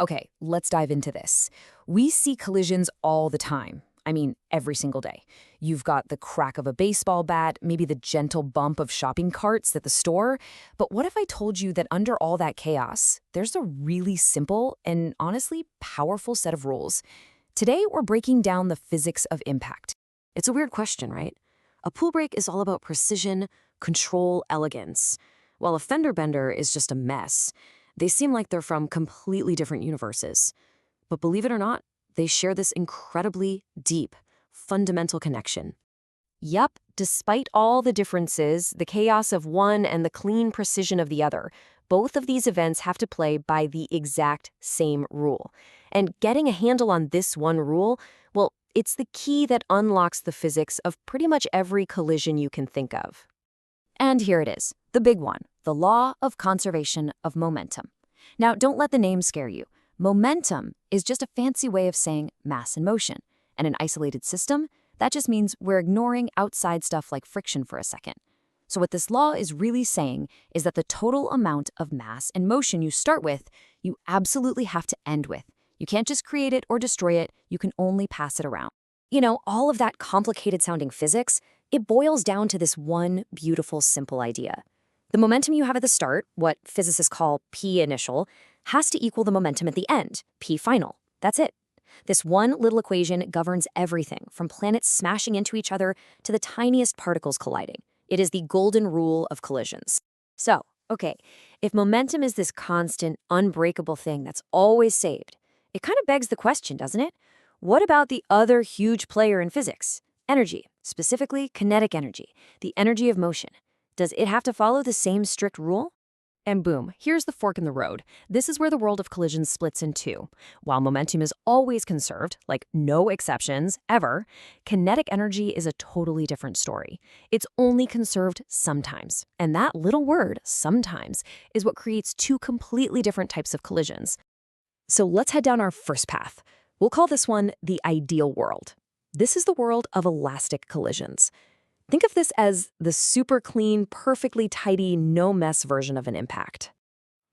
Okay, let's dive into this. We see collisions all the time. I mean, every single day. You've got the crack of a baseball bat, maybe the gentle bump of shopping carts at the store. But what if I told you that under all that chaos, there's a really simple and honestly powerful set of rules? Today, we're breaking down the physics of impact. It's a weird question, right? A pool break is all about precision, control, elegance, while a fender bender is just a mess. They seem like they're from completely different universes. But believe it or not, they share this incredibly deep, fundamental connection. Yup, despite all the differences, the chaos of one and the clean precision of the other, both of these events have to play by the exact same rule. And getting a handle on this one rule, well, it's the key that unlocks the physics of pretty much every collision you can think of. And here it is, the big one, the law of conservation of momentum. Now, don't let the name scare you. Momentum is just a fancy way of saying mass and motion. And an isolated system, that just means we're ignoring outside stuff like friction for a second. So what this law is really saying is that the total amount of mass and motion you start with, you absolutely have to end with. You can't just create it or destroy it, you can only pass it around. You know, all of that complicated sounding physics, it boils down to this one beautiful, simple idea. The momentum you have at the start, what physicists call P initial, has to equal the momentum at the end, P final. That's it. This one little equation governs everything, from planets smashing into each other to the tiniest particles colliding. It is the golden rule of collisions. So, okay, if momentum is this constant, unbreakable thing that's always saved, it kind of begs the question, doesn't it? What about the other huge player in physics? Energy, specifically kinetic energy, the energy of motion. Does it have to follow the same strict rule? And boom, here's the fork in the road. This is where the world of collisions splits in two. While momentum is always conserved, like no exceptions, ever, kinetic energy is a totally different story. It's only conserved sometimes. And that little word, sometimes, is what creates two completely different types of collisions. So let's head down our first path. We'll call this one the ideal world. This is the world of elastic collisions. Think of this as the super clean, perfectly tidy, no-mess version of an impact.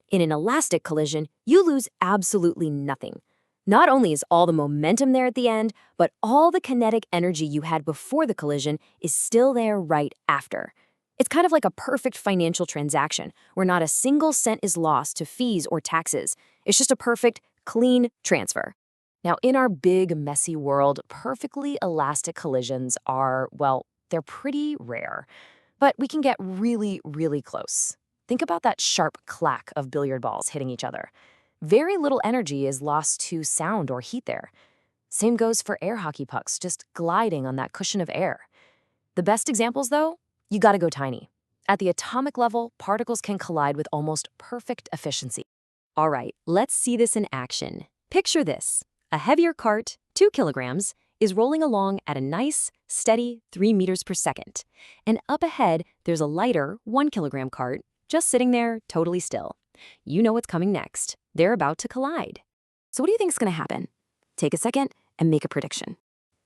In an elastic collision, you lose absolutely nothing. Not only is all the momentum there at the end, but all the kinetic energy you had before the collision is still there right after. It's kind of like a perfect financial transaction, where not a single cent is lost to fees or taxes. It's just a perfect, clean transfer. Now, in our big, messy world, perfectly elastic collisions are, well, they're pretty rare, but we can get really, really close. Think about that sharp clack of billiard balls hitting each other. Very little energy is lost to sound or heat there. Same goes for air hockey pucks, just gliding on that cushion of air. The best examples, though, you gotta go tiny. At the atomic level, particles can collide with almost perfect efficiency. All right, let's see this in action. Picture this. A heavier cart, 2 kilograms, is rolling along at a nice, steady 3 meters per second. And up ahead, there's a lighter 1 kilogram cart just sitting there totally still. You know what's coming next. They're about to collide. So what do you think is going to happen? Take a second and make a prediction.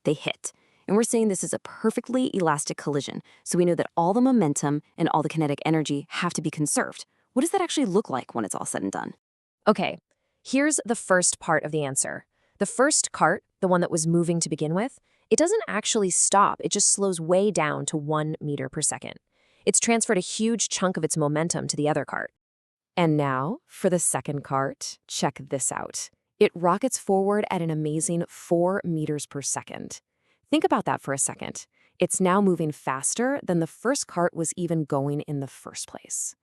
They hit. And we're saying this is a perfectly elastic collision, so we know that all the momentum and all the kinetic energy have to be conserved. What does that actually look like when it's all said and done? Okay, here's the first part of the answer. The first cart, the one that was moving to begin with, it doesn't actually stop. It just slows way down to 1 meter per second. It's transferred a huge chunk of its momentum to the other cart. And now, for the second cart, check this out. It rockets forward at an amazing 4 meters per second. Think about that for a second. It's now moving faster than the first cart was even going in the first place.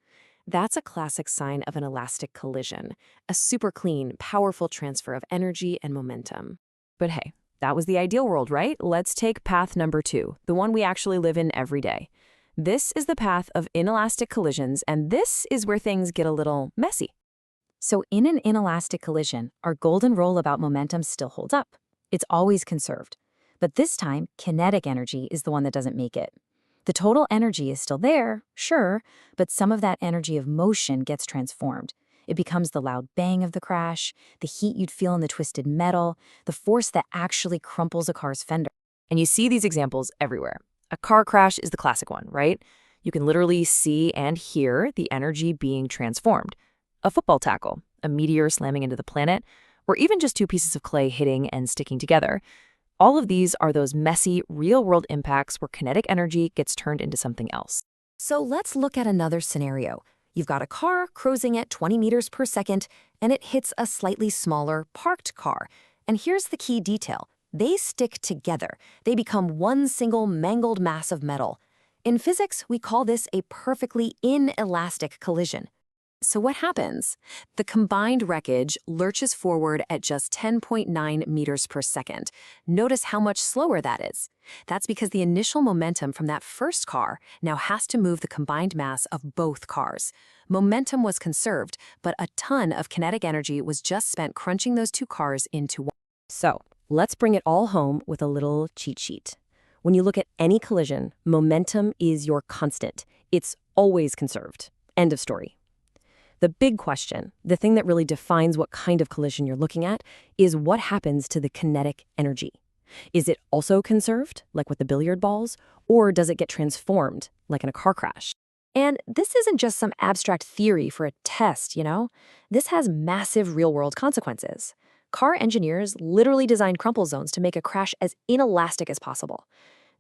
That's a classic sign of an elastic collision, a super clean, powerful transfer of energy and momentum. But hey, that was the ideal world, right? Let's take path number 2, the one we actually live in every day. This is the path of inelastic collisions, and this is where things get a little messy. So in an inelastic collision, our golden rule about momentum still holds up. It's always conserved. But this time, kinetic energy is the one that doesn't make it. The total energy is still there, sure, but some of that energy of motion gets transformed. It becomes the loud bang of the crash, the heat you'd feel in the twisted metal, the force that actually crumples a car's fender. And you see these examples everywhere. A car crash is the classic one, right? You can literally see and hear the energy being transformed. a football tackle, a meteor slamming into the planet, or even just two pieces of clay hitting and sticking together. All of these are those messy, real-world impacts where kinetic energy gets turned into something else. So let's look at another scenario. You've got a car cruising at 20 meters per second, and it hits a slightly smaller parked car. And here's the key detail. They stick together. They become one single mangled mass of metal. In physics, we call this a perfectly inelastic collision. So what happens? The combined wreckage lurches forward at just 10.9 meters per second. Notice how much slower that is. That's because the initial momentum from that first car now has to move the combined mass of both cars. Momentum was conserved, but a ton of kinetic energy was just spent crunching those two cars into one. So, let's bring it all home with a little cheat sheet. When you look at any collision, momentum is your constant. It's always conserved. End of story. The big question, the thing that really defines what kind of collision you're looking at, is what happens to the kinetic energy. Is it also conserved, like with the billiard balls, or does it get transformed, like in a car crash? And this isn't just some abstract theory for a test, you know? This has massive real-world consequences. Car engineers literally designed crumple zones to make a crash as inelastic as possible.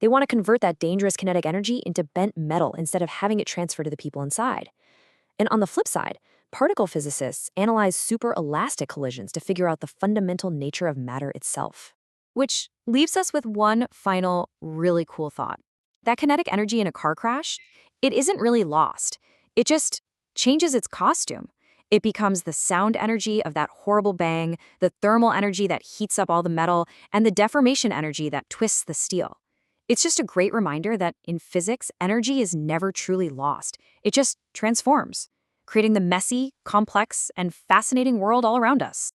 They want to convert that dangerous kinetic energy into bent metal instead of having it transfer to the people inside. And on the flip side, particle physicists analyze super-elastic collisions to figure out the fundamental nature of matter itself. Which leaves us with one final, really cool thought. That kinetic energy in a car crash, it isn't really lost. It just changes its costume. It becomes the sound energy of that horrible bang, the thermal energy that heats up all the metal, and the deformation energy that twists the steel. It's just a great reminder that in physics, energy is never truly lost. It just transforms, creating the messy, complex, and fascinating world all around us.